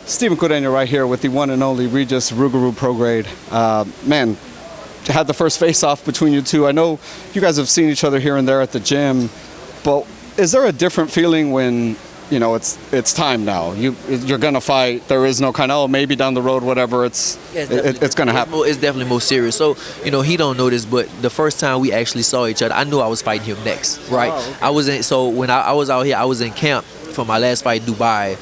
Stephen Cordeño right here with the one and only Regis Prograis. Man, had the first face-off between you two. I know you guys have seen each other here and there at the gym, but is there a different feeling when, you know, it's time now? You're gonna fight. There is no kind of, oh, maybe down the road, whatever. It's gonna happen. It's definitely more serious. So, you know, he don't know this, but the first time we actually saw each other, I knew I was fighting him next, right? Oh, okay. When I was out here, I was in camp for my last fight in Dubai,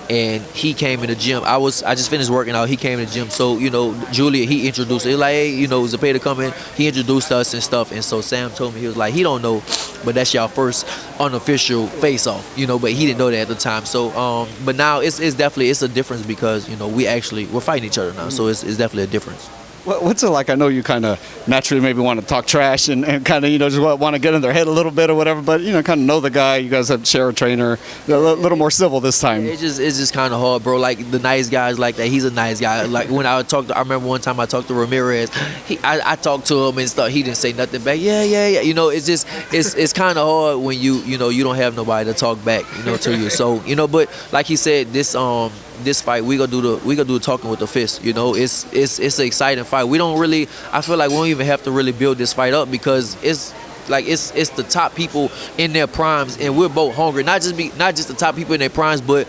and he came in the gym. I just finished working out. He came in the gym. So, you know, Julia, he introduced. He was like, hey, you know, Zepeda come in. He introduced us and stuff. And so Sam told me, he was like, he don't know, but that's y'all first unofficial face-off, you know. But he didn't know that at the time. So, but now it's definitely a difference because, you know, we're fighting each other now. So it's definitely a difference. What's it like? I know you kind of naturally maybe want to talk trash and kind of, you know, just want to get in their head a little bit or whatever, but, you know, kind of know the guy. You guys have share a trainer, a little more civil this time. It's just kind of hard, bro. Like, the nice guys like that, he's a nice guy. Like, when I remember one time I talked to Ramirez, I talked to him and stuff. He didn't say nothing back. Yeah. You know, it's kind of hard when you know, you don't have nobody to talk back, you know, to you. So, you know, but like he said, this fight, we gonna do the talking with the fist. You know, it's an exciting fight. I feel like we don't even have to really build this fight up because it's the top people in their primes, and we're both hungry. Not just the top people in their primes, but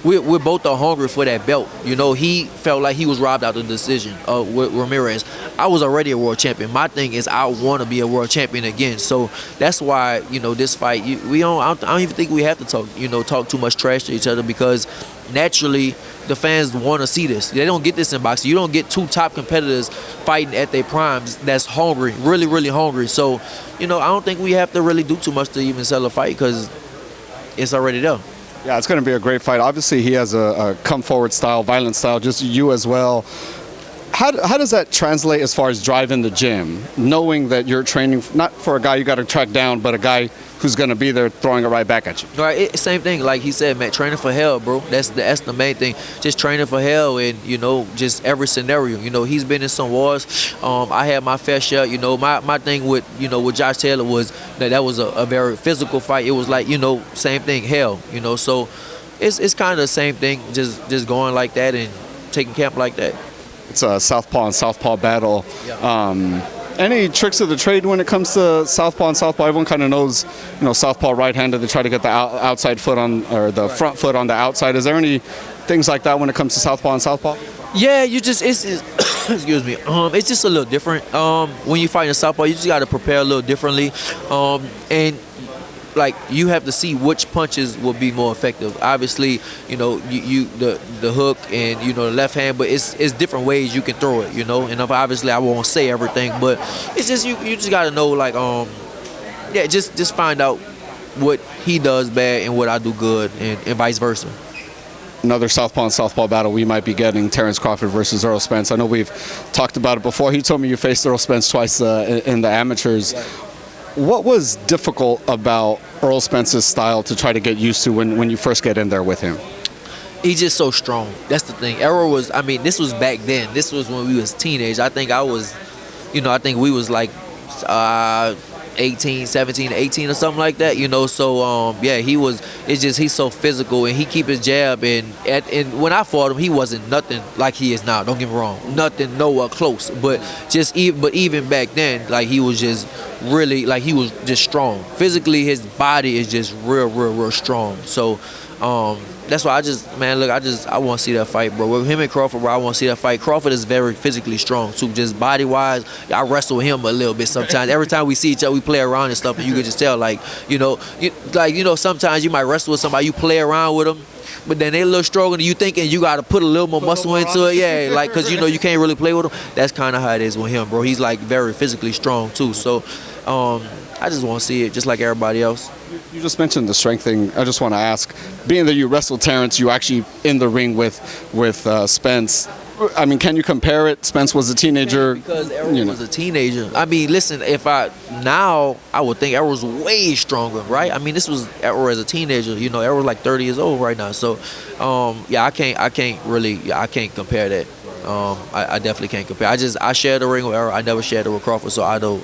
we're both are hungry for that belt. You know, he felt like he was robbed out of the decision with Ramirez. I was already a world champion. My thing is I want to be a world champion again. So that's why, you know, this fight, I don't even think we have to talk too much trash to each other because naturally the fans want to see this. They don't get this in boxing. You don't get two top competitors fighting at their primes that's hungry, really, really hungry. So, you know, I don't think we have to really do too much to even sell a fight because it's already there. Yeah, it's going to be a great fight. Obviously, he has a come-forward style, violent style, just you as well. How does that translate as far as driving the gym, knowing that you're training not for a guy you got to track down, but a guy who's going to be there throwing it right back at you? Right, same thing. Like he said, man, training for hell, bro. That's the main thing. Just training for hell, and you know, just every scenario. You know, he's been in some wars. I had my fair share. You know, my thing with Josh Taylor was that was a very physical fight. It was like, you know, same thing, hell. You know, so it's kind of the same thing. Just going like that and taking camp like that. It's a southpaw and southpaw battle. Yeah. Any tricks of the trade when it comes to southpaw and southpaw? Everyone kind of knows, you know, southpaw right-handed. They try to get the outside foot on, or the front foot on the outside. Is there any things like that when it comes to southpaw and southpaw? Yeah, it's excuse me. It's just a little different. When you fight in southpaw, you just got to prepare a little differently, and like you have to see which punches will be more effective. Obviously, you know, the hook and, you know, the left hand, but it's different ways you can throw it, you know. And obviously I won't say everything, but it's just you just gotta know, like, yeah, just find out what he does bad and what I do good, and vice versa. Another southpaw and southpaw battle we might be getting, Terence Crawford versus Errol Spence. I know we've talked about it before. He told me you faced Errol Spence twice in the amateurs. Right. What was difficult about Errol Spence's style to try to get used to when you first get in there with him? He's just so strong. That's the thing. Errol was, I mean, this was back then. This was when we was teenage. I think we was like 17, 18 or something like that, you know. So yeah, he's so physical, and he keep his jab, and when I fought him, he wasn't nothing like he is now. Don't get me wrong, nothing nowhere close, but even back then, like, he was just really, like, he was just strong physically. His body is just real strong. So that's why I want to see that fight, bro. With him and Crawford, bro, I want to see that fight. Crawford is very physically strong too, just body-wise. I wrestle with him a little bit sometimes. Every time we see each other, we play around and stuff, and you can just tell, like, you know, sometimes you might wrestle with somebody, you play around with them, but then they a little stronger than you thinking. You got to put a little more muscle into it, yeah, like, because, you know, you can't really play with him. That's kind of how it is with him, bro. He's, like, very physically strong too. So I just want to see it just like everybody else. You just mentioned the strength thing. I just want to ask, being that you wrestled Terence, you actually in the ring with Spence. I mean, can you compare it? Spence was a teenager. Because Errol was a teenager. I mean, listen, now I would think Errol's way stronger, right? I mean, this was Errol as a teenager. You know, Errol's like 30 years old right now. So, yeah, I can't compare that. I definitely can't compare. I share the ring with Errol. I never shared it with Crawford, so I don't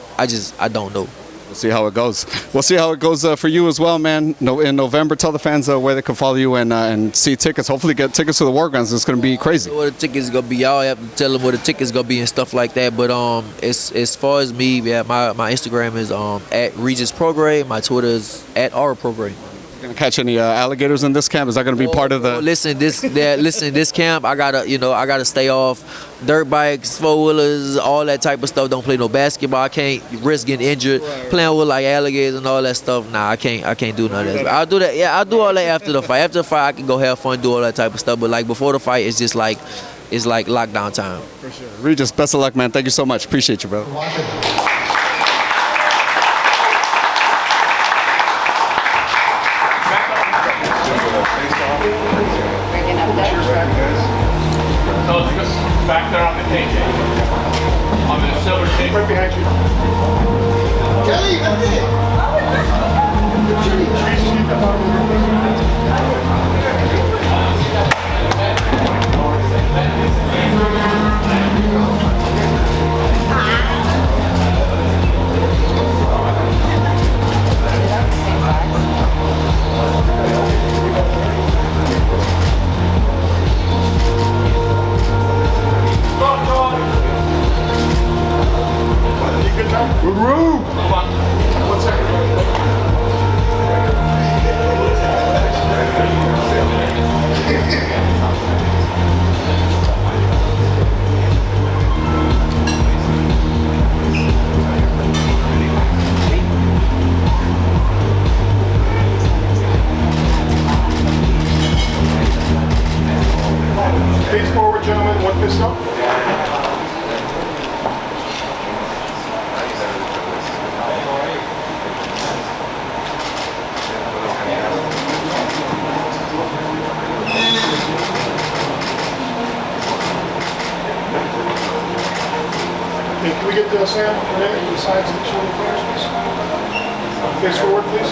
know. We'll see how it goes. We'll see how it goes for you as well, man. No, in November, tell the fans where they can follow you and see tickets. Hopefully, get tickets to the War Grounds. It's going to be crazy. Where the tickets gonna be, y'all have to tell them where the tickets gonna be and stuff like that. But as far as me, yeah, my Instagram is at Regis Prograis. My Twitter is at Errol Prograis. Going to catch any alligators in this camp? Is that going to be part of the? Listen, this camp, I gotta stay off dirt bikes, four wheelers, all that type of stuff. Don't play no basketball. I can't risk getting injured. Playing with like alligators and all that stuff. Nah, I can't do none of that. I'll do that. Yeah, I'll do all that after the fight. After the fight, I can go have fun, do all that type of stuff. But like before the fight, it's just like lockdown time. For sure. Regis, best of luck, man. Thank you so much. Appreciate you, bro. So just back there on the cage. On the silver cage. Right behind you. Kelly, that's it. Good room. One second. Face forward, gentlemen. One fist up. Okay, can we get the Sam to the sides of the shoulder flares, please? Face forward, please.